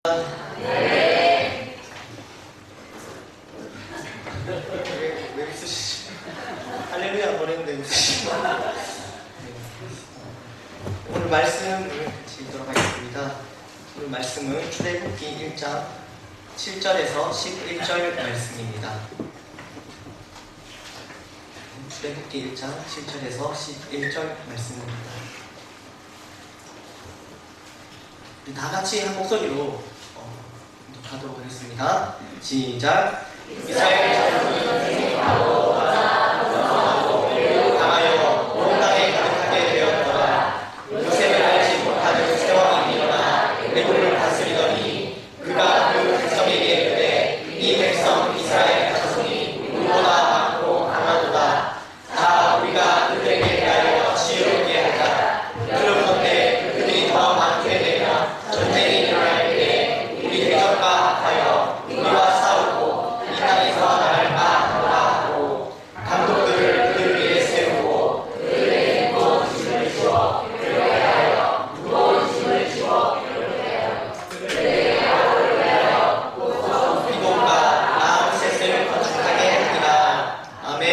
네. 왜 웃으시죠? 할렐루야 보냈는데 웃으시죠? 오늘 말씀을 같이 읽도록 하겠습니다. 오늘 말씀은 출애굽기 1장 7절에서 11절 말씀입니다. 출애굽기 1장 7절에서 11절 말씀입니다. 우리 다 같이 한 목소리로 하도록 하겠습니다. 시작. 이스라엘 자손이 강하여 온 땅에 가득하게 되었더라. 요셉을 알지 못하는 세왕이 일어나 애굽을 다스리더니 그가 그 백성에게 이르되 이 백성 이스라엘 자손이 우리보다 많고 강하도다. 다 우리가 그들에게 대하여 지혜롭게 하자. 그런데 그들이 더 많게 되면 전쟁이 일어날 때 우리 대적과 합하여 우리와 싸우고 이 땅에서 나갈까 하노라 하고 감독들을 그들 위에 세우고 그들에게 무거운 짐을 주어 그들에게 하여 무거운 짐을 주어 그들에게 하여 미국과 나은 셋을 건축하게 하리라. 아멘.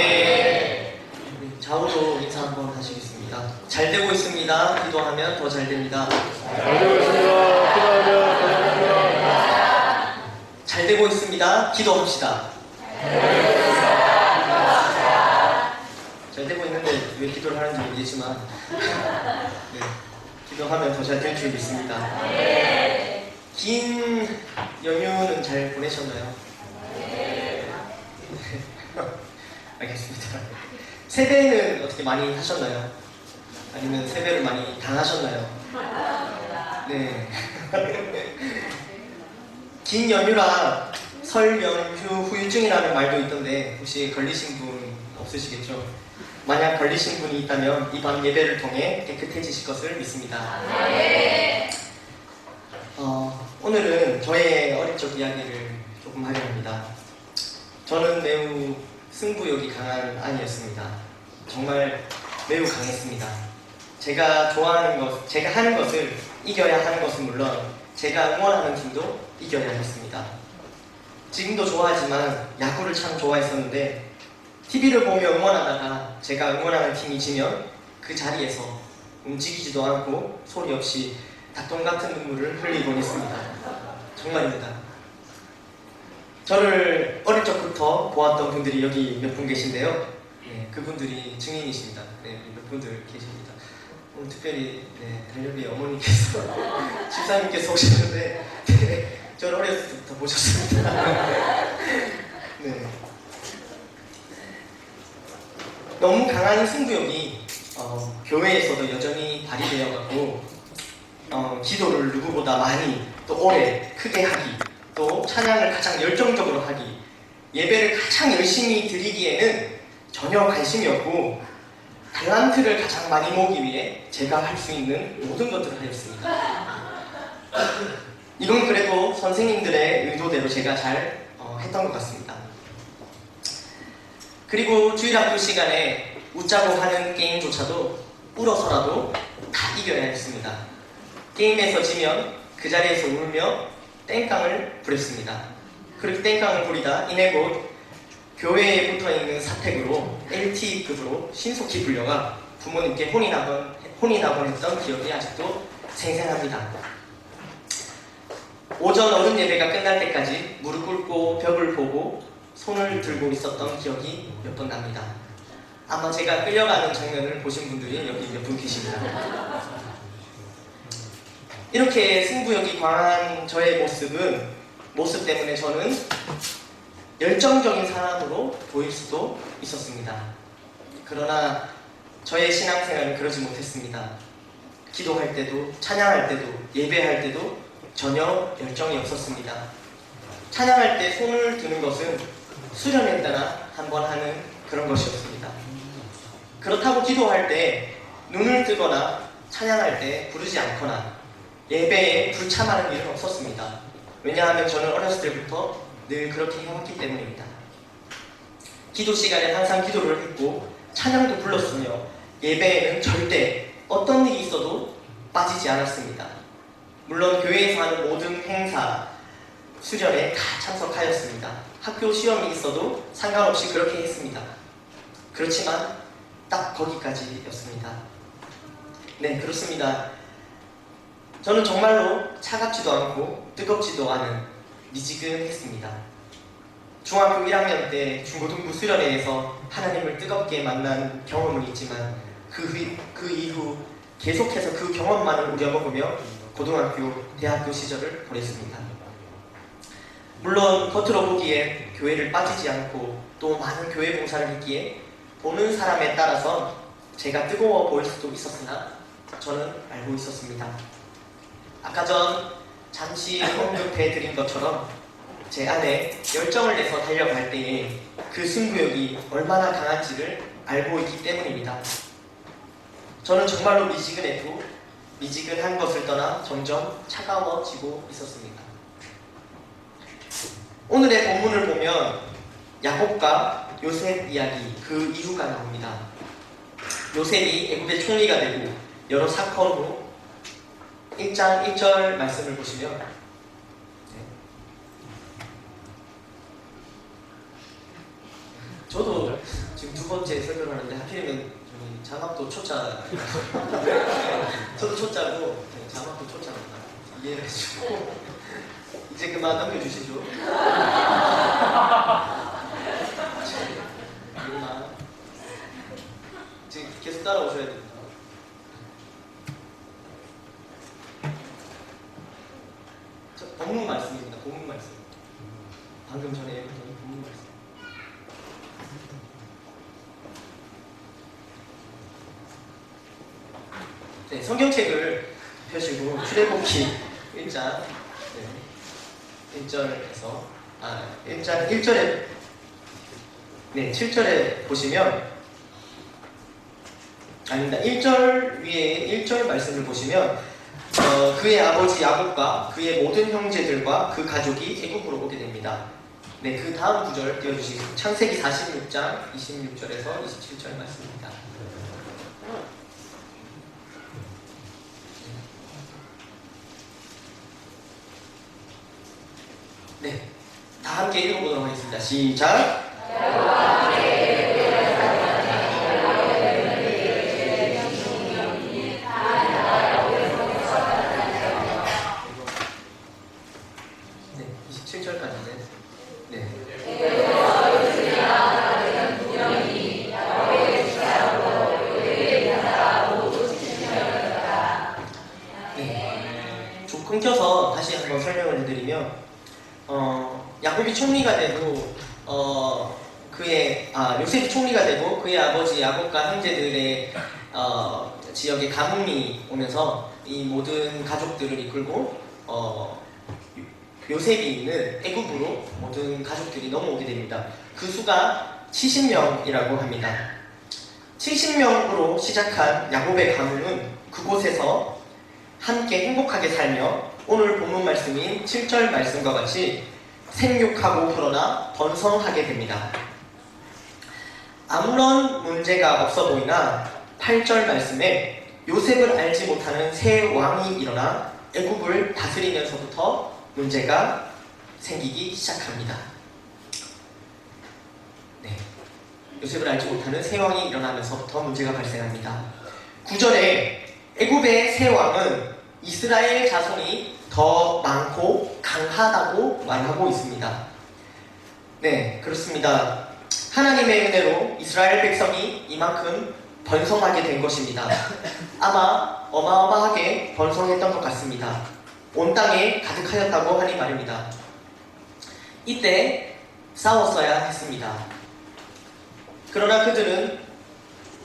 우리 좌우로 인사 한번 하시겠습니다. 잘 되고 있습니다. 기도하면 더 잘 됩니다. 잘 되고 있습니다. 기도하면 더 됩니다. 잘 되고 있습니다. 기도합시다. 잘 되고 있는데 왜 기도를 하는지 모르겠지만 네, 기도하면 더 잘 될 줄 믿습니다. 긴 연휴는 잘 보내셨나요? 알겠습니다. 세배는 어떻게 많이 하셨나요? 아니면 세배를 많이 당하셨나요? 네. 긴 연휴라 설 연휴 후유증이라는 말도 있던데 혹시 걸리신 분 없으시겠죠? 만약 걸리신 분이 있다면 이번 예배를 통해 깨끗해지실 것을 믿습니다. 오늘은 저의 어릴 적 이야기를 조금 하려 합니다. 저는 매우 승부욕이 강한 아이였습니다. 정말 매우 강했습니다. 제가 좋아하는 것, 제가 하는 것을 이겨야 하는 것은 물론 제가 응원하는 팀도 이겨야 했습니다. 지금도 좋아하지만 야구를 참 좋아했었는데 TV를 보며 응원하다가 제가 응원하는 팀이 지면 그 자리에서 움직이지도 않고 소리 없이 닭똥 같은 눈물을 흘리곤 했습니다. 정말입니다. 저를 어릴 적부터 보았던 분들이 여기 몇 분 계신데요. 네, 그분들이 증인이십니다. 네, 몇 분들 계십니다. 오늘 특별히 달려비 어머니께서 집사님께서 오셨는데 저를 어렸을 때부터 보셨습니다. 네. 너무 강한 승부욕이 교회에서도 여전히 발휘되어가고 기도를 누구보다 많이 또 오래 크게 하기, 또 찬양을 가장 열정적으로 하기, 예배를 가장 열심히 드리기에는 전혀 관심이 없고 달란트를 가장 많이 모으기 위해 제가 할 수 있는 모든 것들을 하였습니다. 이건 그래도 선생님들의 의도대로 제가 잘 했던 것 같습니다. 그리고 주일학교 시간에 웃자고 하는 게임조차도 울어서라도 다 이겨야 했습니다. 게임에서 지면 그 자리에서 울며 땡깡을 부렸습니다. 그렇게 땡깡을 부리다 이내 곧 교회에 붙어있는 사택으로 LTE급으로 신속히 불려가 부모님께 혼인하곤 했던 기억이 아직도 생생합니다. 오전 어른 예배가 끝날 때까지 무릎 꿇고 벽을 보고 손을 들고 있었던 기억이 몇 번 납니다. 아마 제가 끌려가는 장면을 보신 분들이 여기 몇 분 계십니다. 이렇게 승부욕이 강한 저의 모습 때문에 저는 열정적인 사람으로 보일 수도 있었습니다. 그러나 저의 신앙생활은 그러지 못했습니다. 기도할 때도, 찬양할 때도, 예배할 때도 전혀 열정이 없었습니다. 찬양할 때 손을 드는 것은 수련에 따라 한번 하는 그런 것이었습니다. 그렇다고 기도할 때 눈을 뜨거나 찬양할 때 부르지 않거나 예배에 불참하는 일은 없었습니다. 왜냐하면 저는 어렸을 때부터 늘 그렇게 해왔기 때문입니다. 기도 시간에 항상 기도를 했고 찬양도 불렀으며 예배에는 절대 어떤 일이 있어도 빠지지 않았습니다. 물론 교회에서 하는 모든 행사, 수련에 다 참석하였습니다. 학교 시험이 있어도 상관없이 그렇게 했습니다. 그렇지만 딱 거기까지였습니다. 네, 그렇습니다. 저는 정말로 차갑지도 않고 뜨겁지도 않은 미지근했습니다. 중학교 1학년 때 중고등부 수련회에서 하나님을 뜨겁게 만난 경험은 있지만 그 이후 계속해서 그 경험만을 우려먹으며 고등학교, 대학교 시절을 보냈습니다. 물론 겉으로 보기에 교회를 빠지지 않고 또 많은 교회 봉사를 했기에 보는 사람에 따라서 제가 뜨거워 보일 수도 있었으나 저는 알고 있었습니다. 아까 전 잠시 언급해 드린 것처럼 제 안에 열정을 내서 달려갈 때에 그 승부욕이 얼마나 강한지를 알고 있기 때문입니다. 저는 정말로 미지근해도 미지근한 것을 떠나 점점 차가워지고 있었습니다. 오늘의 본문을 보면 야곱과 요셉 이야기 그 이유가 나옵니다. 요셉이 애굽의 총리가 되고 여러 사건 후 1장 1절 말씀을 보시면 저도 지금 두 번째 설교를 하는데 하필이면 자막도 초짜 저도 초짜고 자막도 초짜입니다. 이해해주시고 이제 그만 넘겨주시죠. 지금 계속 따라오셔야 됩니다. 본문 말씀입니다. 본문 말씀. 방금 전에 했던 본문 말씀. 네, 성경책을 펴시고 출애굽기 1장 1절에서 1장 1절에 7절에 보시면 아닙니다. 1절 위에 1절 말씀을 보시면 그의 아버지 야곱과 그의 모든 형제들과 그 가족이 애굽으로 오게 됩니다. 네, 그 다음 구절 띄워주시겠습니다. 창세기 46장 26절에서 27절 말씀입니다. 네, 다 함께 읽어보도록 하겠습니다. 시작! 네, 27절까지인데 네. 좀 끊겨서 다시 한번 설명을 해드리면 야곱이 총리가 되고 요셉이 총리가 되고 그의 아버지 야곱과 형제들의 지역에 가뭄이 오면서 이 모든 가족들을 이끌고 요셉이 있는 애굽으로 모든 가족들이 넘어오게 됩니다. 그 수가 70명이라고 합니다. 70명으로 시작한 야곱의 가문은 그곳에서 함께 행복하게 살며 오늘 본문 말씀인 7절 말씀과 같이 생육하고 불어나 번성하게 됩니다. 아무런 문제가 없어 보이나 8절 말씀에 요셉을 알지 못하는 새 왕이 일어나 애굽을 다스리면서부터 문제가 생기기 시작합니다. 네, 요셉을 알지 못하는 새 왕이 일어나면서부터 문제가 발생합니다. 9절에 애굽의 새 왕은 이스라엘 자손이 더 많고 강하다고 말하고 있습니다. 네, 그렇습니다. 하나님의 은혜로 이스라엘 백성이 이만큼 번성하게 된 것입니다. 아마 어마어마하게 번성했던 것 같습니다. 온 땅에 가득하였다고 하니 말입니다. 이때 싸웠어야 했습니다. 그러나 그들은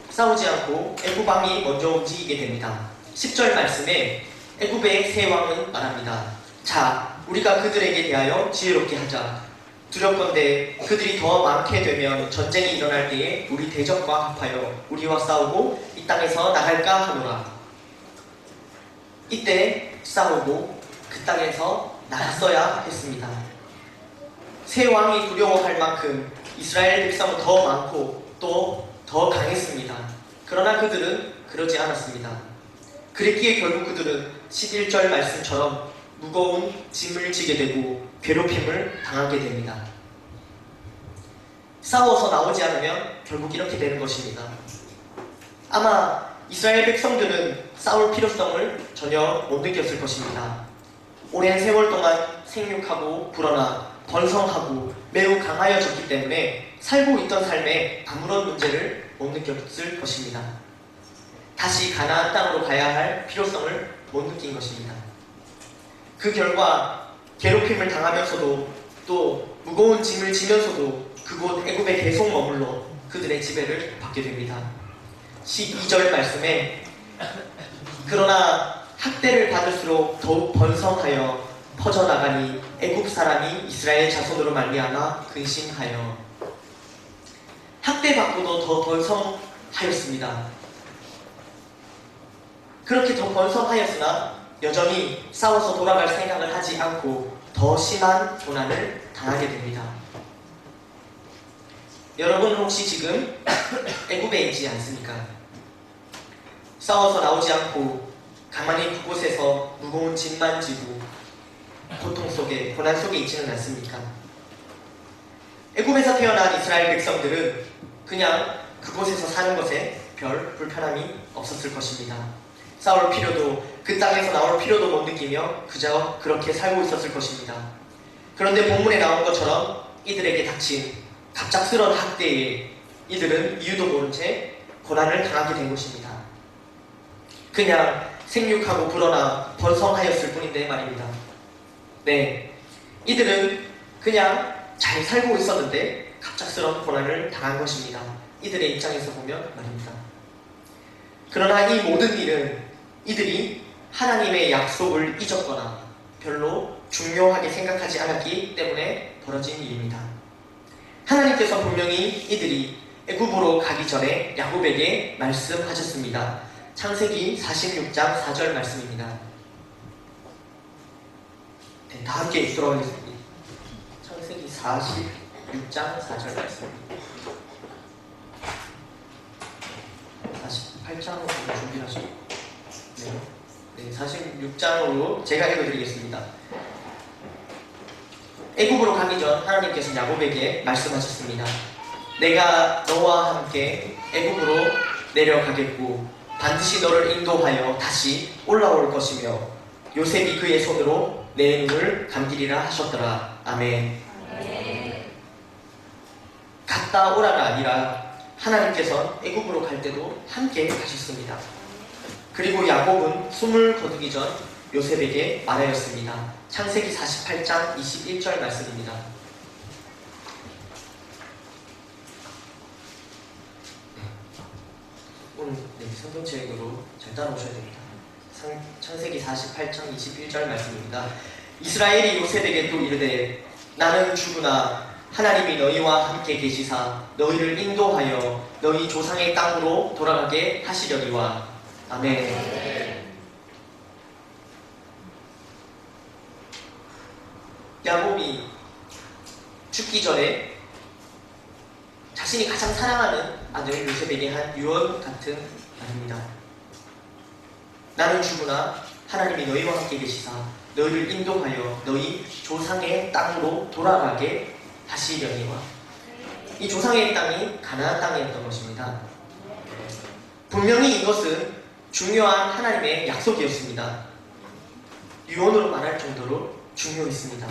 싸우지 않고 애굽 왕이 먼저 움직이게 됩니다. 10절 말씀에 애굽의 새 왕은 말합니다. 자, 우리가 그들에게 대하여 지혜롭게 하자. 두렵건대 그들이 더 많게 되면 전쟁이 일어날 때에 우리 대적과 합하여 우리와 싸우고 이 땅에서 나갈까 하노라. 이때 싸우고 그 땅에서 나갔어야 했습니다. 새 왕이 두려워할 만큼 이스라엘 백성은 더 많고 또 더 강했습니다. 그러나 그들은 그러지 않았습니다. 그랬기에 결국 그들은 11절 말씀처럼 무거운 짐을 지게 되고 괴롭힘을 당하게 됩니다. 싸워서 나오지 않으면 결국 이렇게 되는 것입니다. 아마 이스라엘 백성들은 싸울 필요성을 전혀 못 느꼈을 것입니다. 오랜 세월 동안 생육하고 불어나 번성하고 매우 강하여졌기 때문에 살고 있던 삶에 아무런 문제를 못 느꼈을 것입니다. 다시 가나안 땅으로 가야 할 필요성을 못 느낀 것입니다. 그 결과 괴롭힘을 당하면서도 또 무거운 짐을 지면서도 그곳 애굽에 계속 머물러 그들의 지배를 받게 됩니다. 12절 말씀에 그러나 학대를 받을수록 더욱 번성하여 퍼져나가니 애굽 사람이 이스라엘 자손으로 말미암아 근심하여. 학대받고도 더 번성하였습니다. 그렇게 더 번성하였으나 여전히 싸워서 돌아갈 생각을 하지 않고 더 심한 고난을 당하게 됩니다. 여러분 혹시 지금 애굽에 있지 않습니까? 싸워서 나오지 않고 가만히 그곳에서 무거운 짐만 지고 고통 속에, 고난 속에 있지는 않습니까? 애굽에서 태어난 이스라엘 백성들은 그냥 그곳에서 사는 것에 별 불편함이 없었을 것입니다. 싸울 필요도, 그 땅에서 나올 필요도 못 느끼며 그저 그렇게 살고 있었을 것입니다. 그런데 본문에 나온 것처럼 이들에게 닥친 갑작스러운 학대에 이들은 이유도 모른 채 고난을 당하게 된 것입니다. 그냥 생육하고 불어나 번성하였을 뿐인데 말입니다. 네, 이들은 그냥 잘 살고 있었는데 갑작스러운 고난을 당한 것입니다. 이들의 입장에서 보면 말입니다. 그러나 이 모든 일은 이들이 하나님의 약속을 잊었거나 별로 중요하게 생각하지 않았기 때문에 벌어진 일입니다. 하나님께서 분명히 이들이 애굽으로 가기 전에 야곱에게 말씀하셨습니다. 창세기 46장 4절 말씀입니다. 네, 다 함께 읽도록 하겠습니다. 창세기 46장 4절 말씀입니다. 48장으로 준비하시고 네, 46장으로 제가 읽어드리겠습니다. 애굽으로 가기 전 하나님께서 야곱에게 말씀하셨습니다. 내가 너와 함께 애굽으로 내려가겠고 반드시 너를 인도하여 다시 올라올 것이며 요셉이 그의 손으로 내 눈을 감기리라 하셨더라. 아멘. 갔다 오라가 아니라 하나님께서 애굽으로 갈 때도 함께 가셨습니다. 그리고 야곱은 숨을 거두기 전 요셉에게 말하였습니다. 창세기 48장 21절 말씀입니다. 오늘 성경책으로 잘 따라오셔야 됩니다. 창세기 48장 21절 말씀입니다. 이스라엘이 요셉에게 또 이르되 나는 주구나 하나님이 너희와 함께 계시사 너희를 인도하여 너희 조상의 땅으로 돌아가게 하시려니와. 아멘. 야곱이 죽기 전에 자신이 가장 사랑하는 아들 요셉에게 한 유언 같은 말입니다. 나는 주구나 하나님이 너희와 함께 계시사 너희를 인도하여 너희 조상의 땅으로 돌아가게 하시려니와. 이 조상의 땅이 가나안 땅이었던 것입니다. 분명히 이것은 중요한 하나님의 약속이었습니다. 유언으로 말할 정도로 중요했습니다.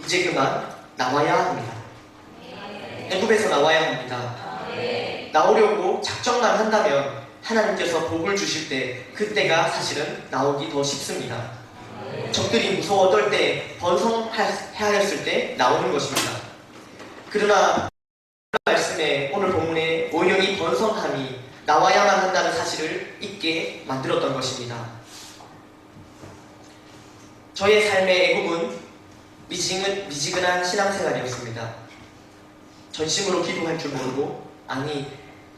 이제 그만 나와야 합니다. 애굽에서 나와야 합니다. 나오려고 작정만 한다면 하나님께서 복을 주실 때 그때가 사실은 나오기 더 쉽습니다. 적들이 무서워 떨 때 번성하였을 때 나오는 것입니다. 그러나 말씀에 오늘 본문에 오히려 이 번성함이 나와야만 한다는 사실을 잊게 만들었던 것입니다. 저의 삶의 애굽은 미지근한 신앙생활이었습니다. 전심으로 기도할 줄 모르고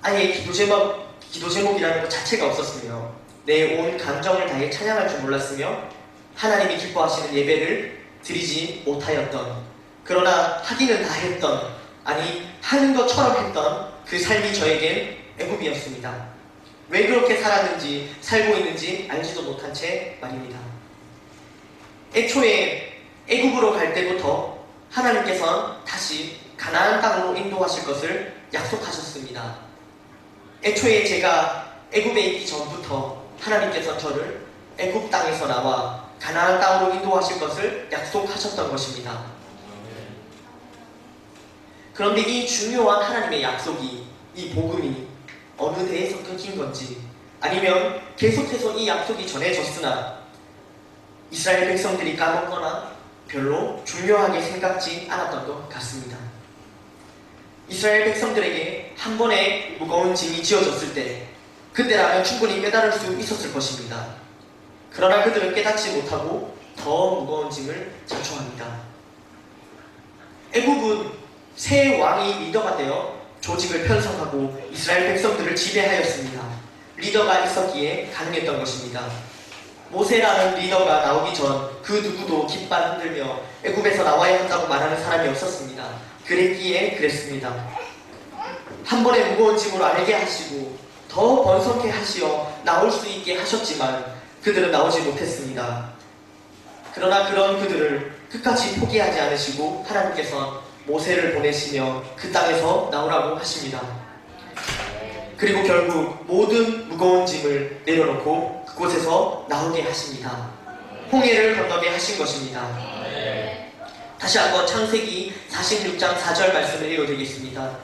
아예 기도 제목이라는 것 자체가 없었으며 내 온 감정을 다해 찬양할 줄 몰랐으며 하나님이 기뻐하시는 예배를 드리지 못하였던, 그러나 하기는 다 했던, 하는 것처럼 했던 그 삶이 저에겐 애굽이었습니다. 왜 그렇게 살았는지, 살고 있는지 알지도 못한 채 말입니다. 애초에 애굽으로 갈 때부터 하나님께서는 다시 가나안 땅으로 인도하실 것을 약속하셨습니다. 애초에 제가 애굽에 있기 전부터 하나님께서 저를 애굽 땅에서 나와 가나안 땅으로 인도하실 것을 약속하셨던 것입니다. 그런데 이 중요한 하나님의 약속이, 이 복음이 어느 데에서 끊긴 건지, 아니면 계속해서 이 약속이 전해졌으나 이스라엘 백성들이 까먹거나 별로 중요하게 생각지 않았던 것 같습니다. 이스라엘 백성들에게 한 번에 무거운 짐이 지어졌을 때 그때라면 충분히 깨달을 수 있었을 것입니다. 그러나 그들은 깨닫지 못하고 더 무거운 짐을 자초합니다. 애굽은 새 왕이 리더가 되어 조직을 편성하고 이스라엘 백성들을 지배하였습니다. 리더가 있었기에 가능했던 것입니다. 모세라는 리더가 나오기 전 그 누구도 깃발 흔들며 애굽에서 나와야 한다고 말하는 사람이 없었습니다. 그랬기에 그랬습니다. 한 번에 무거운 짐으로 알게 하시고 더 번성케 하시어 나올 수 있게 하셨지만 그들은 나오지 못했습니다. 그러나 그런 그들을 끝까지 포기하지 않으시고 하나님께서 모세를 보내시며 그 땅에서 나오라고 하십니다. 그리고 결국 모든 무거운 짐을 내려놓고 그곳에서 나오게 하십니다. 홍해를 건너게 하신 것입니다. 다시 한번 창세기 46장 4절 말씀을 읽어드리겠습니다.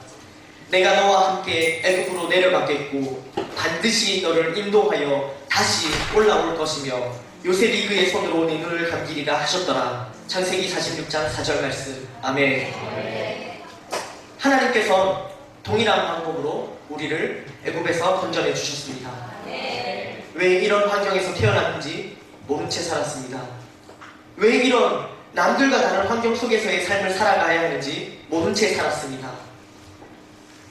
내가 너와 함께 애굽으로 내려가겠고 반드시 너를 인도하여 다시 올라올 것이며 요셉이 그의 손으로 네 눈을 감기리라 하셨더라. 창세기 46장 4절 말씀. 아멘. 하나님께서 동일한 방법으로 우리를 애굽에서 건져내 주셨습니다. 왜 이런 환경에서 태어났는지 모른 채 살았습니다. 왜 이런 남들과 다른 환경 속에서의 삶을 살아가야 하는지 모른 채 살았습니다.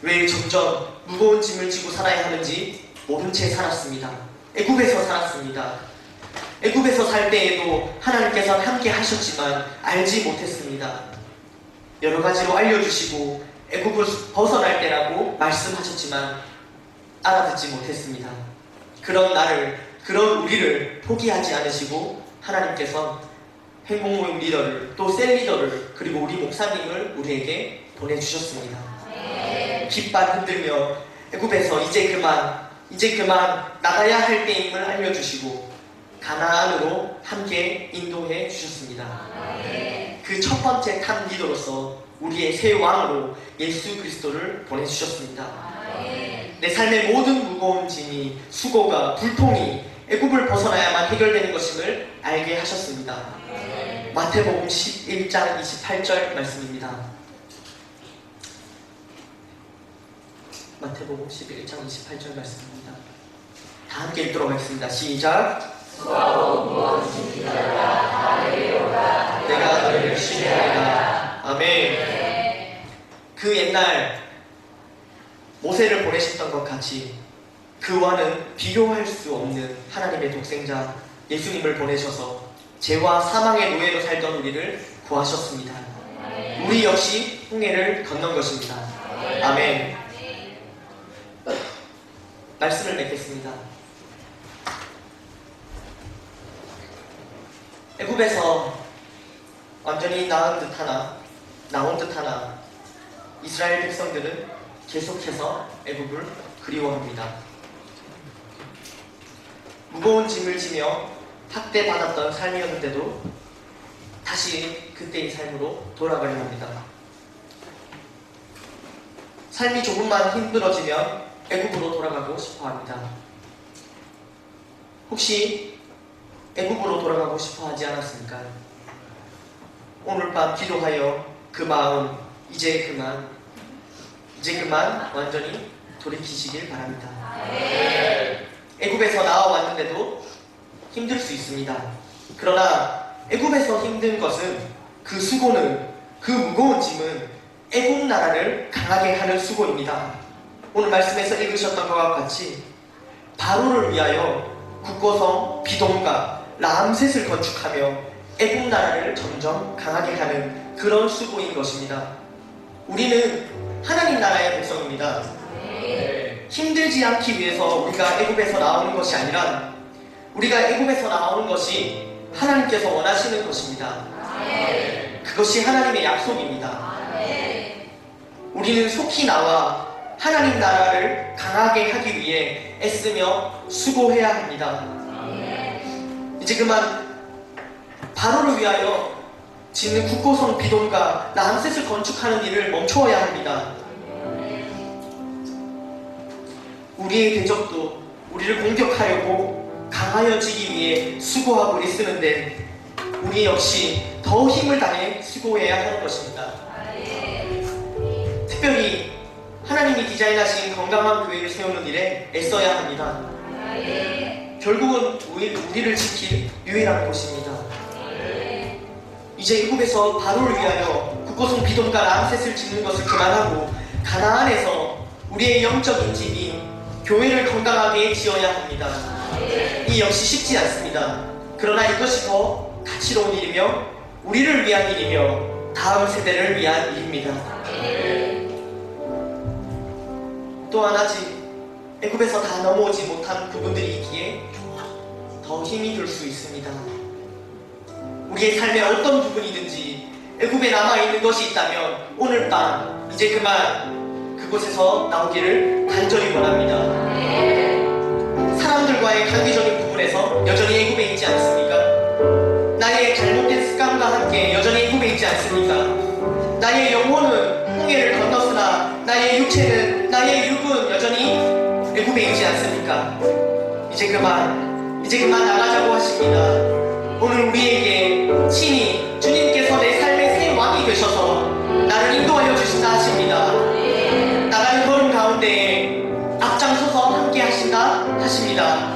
왜 점점 무거운 짐을 지고 살아야 하는지 모른 채 살았습니다. 애굽에서 살았습니다. 애굽에서 살 때에도 하나님께서 함께 하셨지만 알지 못했습니다. 여러 가지로 알려주시고 애굽을 벗어날 때라고 말씀하셨지만 알아듣지 못했습니다. 그런 나를, 그런 우리를 포기하지 않으시고 하나님께서 행복모임 리더를, 또 셀 리더를, 그리고 우리 목사님을 우리에게 보내주셨습니다. 깃발 흔들며 애굽에서 이제 그만 나가야 할 때임을 알려주시고 가나안으로 함께 인도해 주셨습니다. 그 첫 번째 탑 리더로서 우리의 새 왕으로 예수 그리스도를 보내주셨습니다. 내 삶의 모든 무거운 짐이, 수고가, 불통이 애굽을 벗어나야만 해결되는 것임을 알게 하셨습니다. 마태복음 11장 28절 말씀입니다. 마태복음 11장 28절 말씀입니다. 다 함께 읽도록 하겠습니다. 시작. 내가 너희를 신뢰하리라. 아멘. 그 옛날 모세를 보내셨던 것 같이 그와는 비교할 수 없는 하나님의 독생자 예수님을 보내셔서 죄와 사망의 노예로 살던 우리를 구하셨습니다. 우리 역시 홍해를 건넌 것입니다. 아멘. 말씀을 맺겠습니다. 애굽에서 완전히 나온 듯하나 이스라엘 백성들은 계속해서 애굽을 그리워합니다. 무거운 짐을 지며 학대받았던 삶이었는데도 다시 그때의 삶으로 돌아가려 합니다. 삶이 조금만 힘들어지면 애굽으로 돌아가고 싶어 합니다. 혹시 애굽으로 돌아가고 싶어 하지 않았습니까? 오늘 밤 기도하여 그 마음 이제 그만 완전히 돌이키시길 바랍니다. 애굽에서 나와왔는데도 힘들 수 있습니다. 그러나 애굽에서 힘든 것은, 그 수고는, 그 무거운 짐은 애굽 나라를 강하게 하는 수고입니다. 오늘 말씀에서 읽으셨던 것과 같이 바로를 위하여 국고성 비돔과 람셋을 건축하며 애굽 나라를 점점 강하게 하는 그런 수고인 것입니다. 우리는 하나님 나라의 백성입니다. 힘들지 않기 위해서 우리가 애굽에서 나오는 것이 아니라 우리가 애굽에서 나오는 것이 하나님께서 원하시는 것입니다. 그것이 하나님의 약속입니다. 우리는 속히 나와 하나님 나라를 강하게 하기 위해 애쓰며 수고해야 합니다. 이제 그만 바로를 위하여 짓는 국고성 비돔과 람셋을 건축하는 일을 멈추어야 합니다. 우리의 대적도 우리를 공격하려고 강하여지기 위해 수고하고 애쓰는데 우리 역시 더 힘을 다해 수고해야 하는 것입니다. 특별히 하나님이 디자인하신 건강한 교회를 세우는 일에 애써야 합니다. 결국은 우리를 지킬 유일한 곳입니다. 이제 애굽에서 바로를 위하여 국고성 비돔과 람셋을 짓는 것을 그만하고 가나안에서 우리의 영적인 집인 교회를 건강하게 지어야 합니다. 이 역시 쉽지 않습니다. 그러나 이것이 더 가치로운 일이며 우리를 위한 일이며 다음 세대를 위한 일입니다. 또한 아직 애굽에서 다 넘어오지 못한 부분들이 있기에 더 힘이 들 수 있습니다. 우리의 삶의 어떤 부분이든지 애굽에 남아있는 것이 있다면 오늘 밤 이제 그만 그곳에서 나오기를 간절히 원합니다. 사람들과의 관계적인 부분에서 여전히 애굽에 있지 않습니까? 나의 잘못된 습관과 함께 여전히 애굽에 있지 않습니까? 나의 영혼은 홍해를 건넜으나 나의 육은 여전히 애굽에 있지 않습니까? 이제 그만 나가자고 하십니다. 오늘 우리에게 친히 주님께서 내 삶의 새 왕이 되셔서 나를 인도하여 주신다 하십니다. 나가는 걸음 가운데 앞장서서 함께 하신다 하십니다.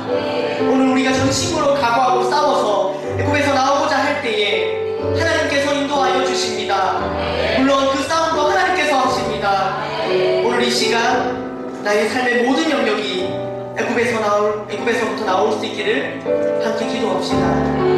오늘 우리가 전심으로 각오하고 싸워서 애굽에서 나오고자 할 때에 하나님께서 인도하여 주십니다. 물론 그 싸움도 하나님께서 하십니다. 오늘 이 시간 나의 삶의 모든 영역이 애굽에서부터 나올 수 있기를 함께 기도합시다.